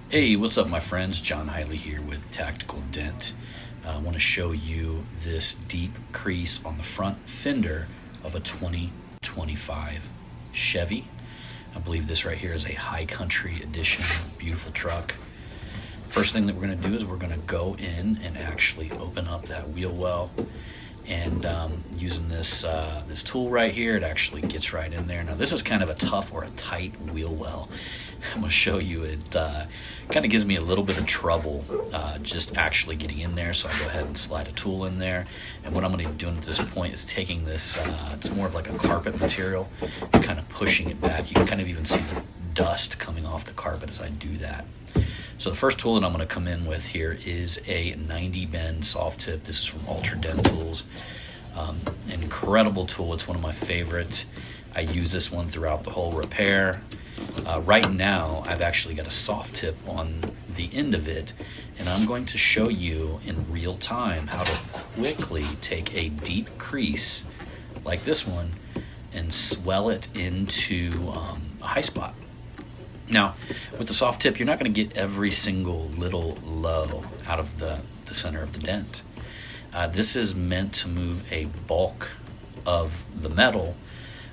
Hey, what's up my friends? John Hiley here with Tactical Dent. I want to show you this deep crease on the front fender of a 2025 Chevy. I believe this right here is a High Country edition, beautiful truck. First thing that we're going to do is we're going to go in and actually open up that wheel well. And using this tool right here, it actually gets right in there. Now this is kind of a tough or a tight wheel well. I'm going to show you it kind of gives me a little bit of trouble just actually getting in there, so I go ahead and slide a tool in there. And what I'm going to be doing at this point is taking this, it's more of like a carpet material, and kind of pushing it back. You can kind of even see the dust coming off the carpet as I do that. So the first tool that I'm going to come in with here is a 90 bend soft tip. This is from Ultra Dent Tools. Incredible tool. It's one of my favorites. I use this one throughout the whole repair. Right now, I've actually got a soft tip on the end of it, and I'm going to show you in real time how to quickly take a deep crease like this one and swell it into a high spot. Now, with the soft tip, you're not going to get every single little low out of the center of the dent. This is meant to move a bulk of the metal,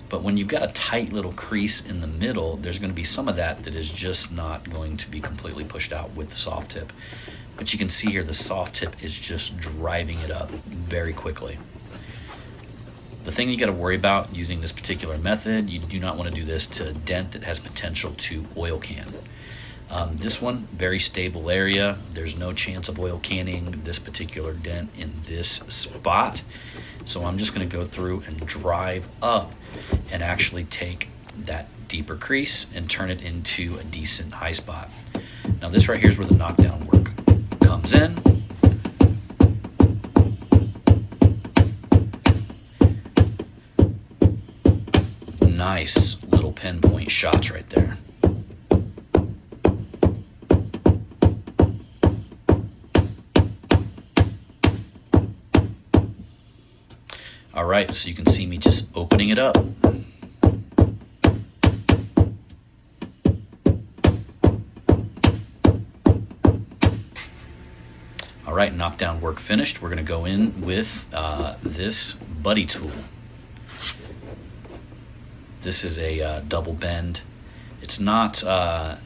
but when you've got a tight little crease in the middle, there's going to be some of that is just not going to be completely pushed out with the soft tip. But you can see here the soft tip is just driving it up very quickly. The thing you got to worry about using this particular method, you do not want to do this to a dent that has potential to oil can. This one, very stable area. There's no chance of oil canning this particular dent in this spot. So I'm just going to go through and drive up and actually take that deeper crease and turn it into a decent high spot. Now this right here is where the knockdown work comes in. Nice little pinpoint shots right there. All right, so you can see me just opening it up. All right, knockdown work finished. We're going to go in with this buddy tool. This is a double bend. It's not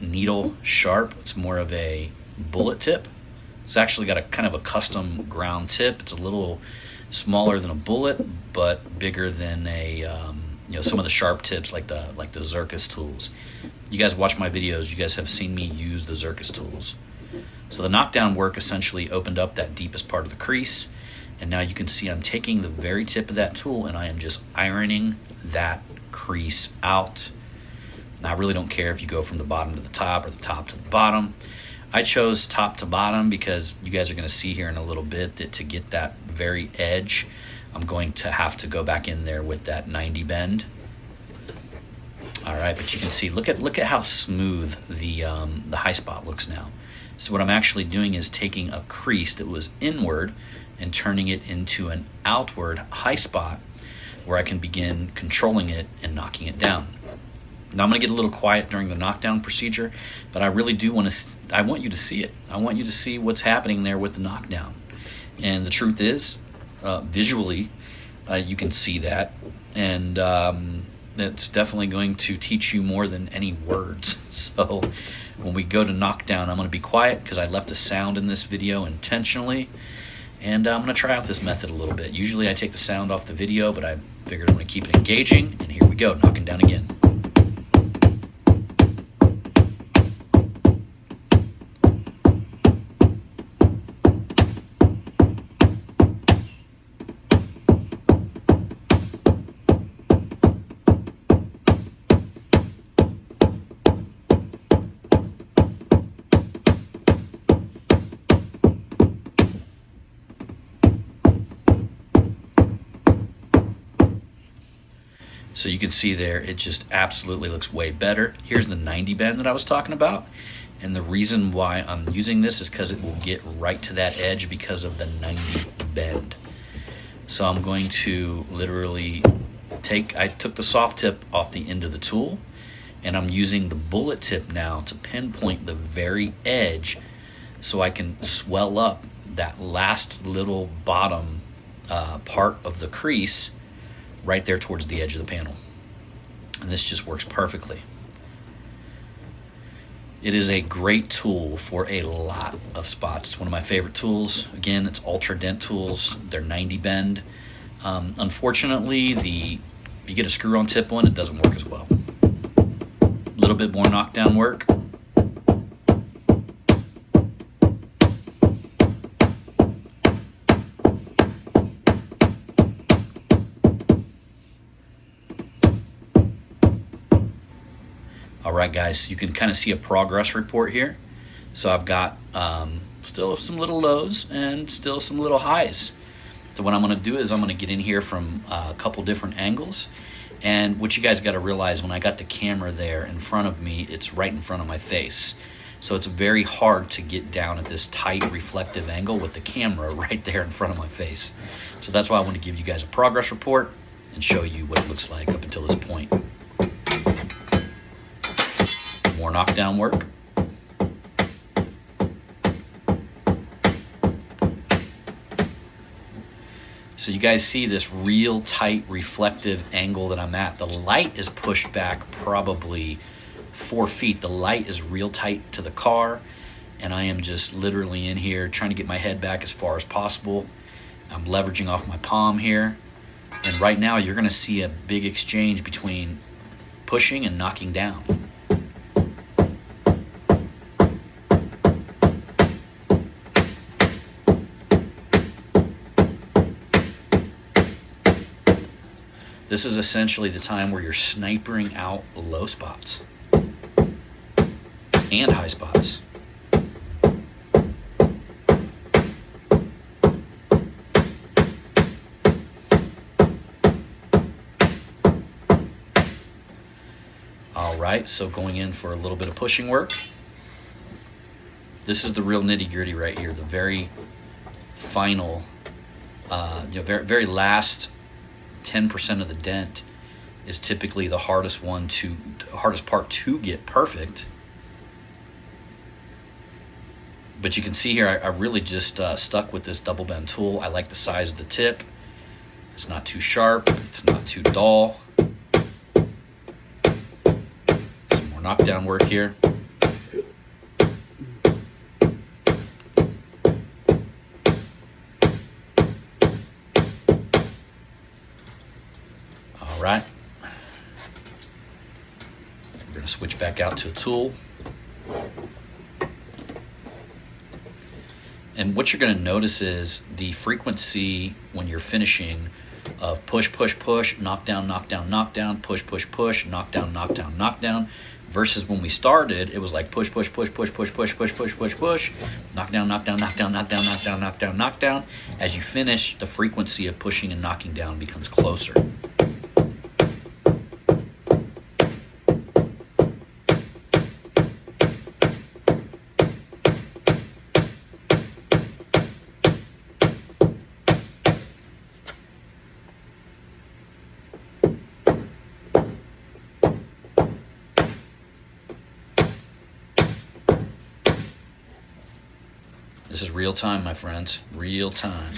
needle sharp. It's more of a bullet tip. It's actually got a kind of a custom ground tip. It's a little smaller than a bullet, but bigger than a some of the sharp tips like the Zircus tools. You guys watch my videos. You guys have seen me use the Zircus tools. So the knockdown work essentially opened up that deepest part of the crease, and now you can see I'm taking the very tip of that tool and I am just ironing that crease out. Now I really don't care if you go from the bottom to the top or the top to the bottom. I chose top to bottom because you guys are going to see here in a little bit that to get that very edge, I'm going to have to go back in there with that 90 bend. All right, but you can see, look at how smooth the high spot looks now. So what I'm actually doing is taking a crease that was inward and turning it into an outward high spot where I can begin controlling it and knocking it down. Now I'm going to get a little quiet during the knockdown procedure, but I really do I want you to see it. I want you to see what's happening there with the knockdown. And the truth is, visually, you can see that, and it's definitely going to teach you more than any words. So when we go to knockdown, I'm going to be quiet because I left a sound in this video intentionally, and I'm going to try out this method a little bit. Usually I take the sound off the video, but I figured I'm going to keep it engaging, and here we go, knocking down again. So you can see there, it just absolutely looks way better. Here's the 90 bend that I was talking about. And the reason why I'm using this is because it will get right to that edge because of the 90 bend. So I'm going to literally I took the soft tip off the end of the tool, And I'm using the bullet tip now to pinpoint the very edge so I can swell up that last little bottom part of the crease right there towards the edge of the panel. And this just works perfectly. It is a great tool for a lot of spots. It's one of my favorite tools. Again, it's Ultra Dent tools. They're 90 bend. Unfortunately, if you get a screw-on tip one, it doesn't work as well. A little bit more knockdown work. All right, guys, you can kind of see a progress report here. So I've got still some little lows and still some little highs. So what I'm going to do is I'm going to get in here from a couple different angles. And what you guys got to realize, when I got the camera there in front of me, it's right in front of my face. So it's very hard to get down at this tight reflective angle with the camera right there in front of my face. So that's why I want to give you guys a progress report and show you what it looks like up until this point. More knockdown work. So you guys see this real tight reflective angle that I'm at. The light is pushed back probably 4 feet. The light is real tight to the car, and I am just literally in here trying to get my head back as far as possible. I'm leveraging off my palm here. And right now you're going to see a big exchange between pushing and knocking down. This is essentially the time where you're snipering out low spots and high spots. All right, so going in for a little bit of pushing work. This is the real nitty-gritty right here, the very final, very last 10% of the dent is typically the hardest part to get perfect. But you can see here, I really just stuck with this double bend tool. I like the size of the tip. It's not too sharp. It's not too dull. Some more knockdown work here. All right. We're going to switch back out to a tool. And what you're going to notice is the frequency when you're finishing of push, push, push, knockdown, knockdown, knockdown, push, push, push, knockdown, knockdown, knockdown, versus when we started, it was like push, push, push, push, push, push, push, push, push, push, knockdown, knockdown, knockdown, knockdown, knockdown, knockdown, knockdown. As you finish, the frequency of pushing and knocking down becomes closer. This is real time, my friends. Real time.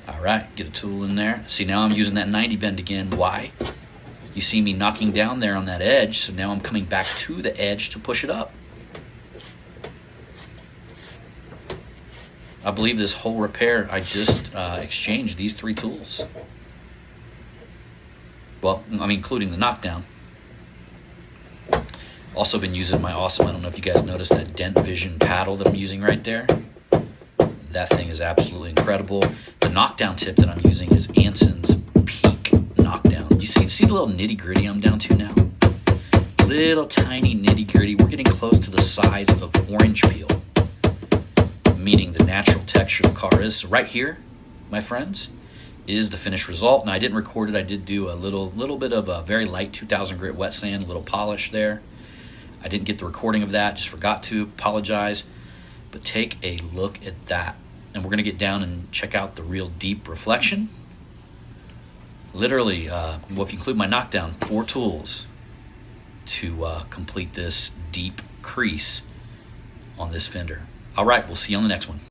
All right, get a tool in there. See, now I'm using that 90 bend again. Why? You see me knocking down there on that edge, so now I'm coming back to the edge to push it up. I believe this whole repair, I just exchanged these three tools. Well, I mean, including the knockdown. Also been using my awesome, I don't know if you guys noticed that Dent Vision paddle that I'm using right there. That thing is absolutely incredible. The knockdown tip that I'm using is Anson's Peak Knockdown. You see the little nitty-gritty I'm down to now? Little tiny nitty-gritty. We're getting close to the size of orange peel, meaning the natural texture of the car is. So right here, my friends, is the finished result. Now, I didn't record it. I did do a little bit of a very light 2000 grit wet sand, a little polish there. I didn't get the recording of that, just forgot to, apologize. But take a look at that. And we're going to get down and check out the real deep reflection. literally, well, if you include my knockdown, 4 tools to complete this deep crease on this fender. All right, we'll see you on the next one.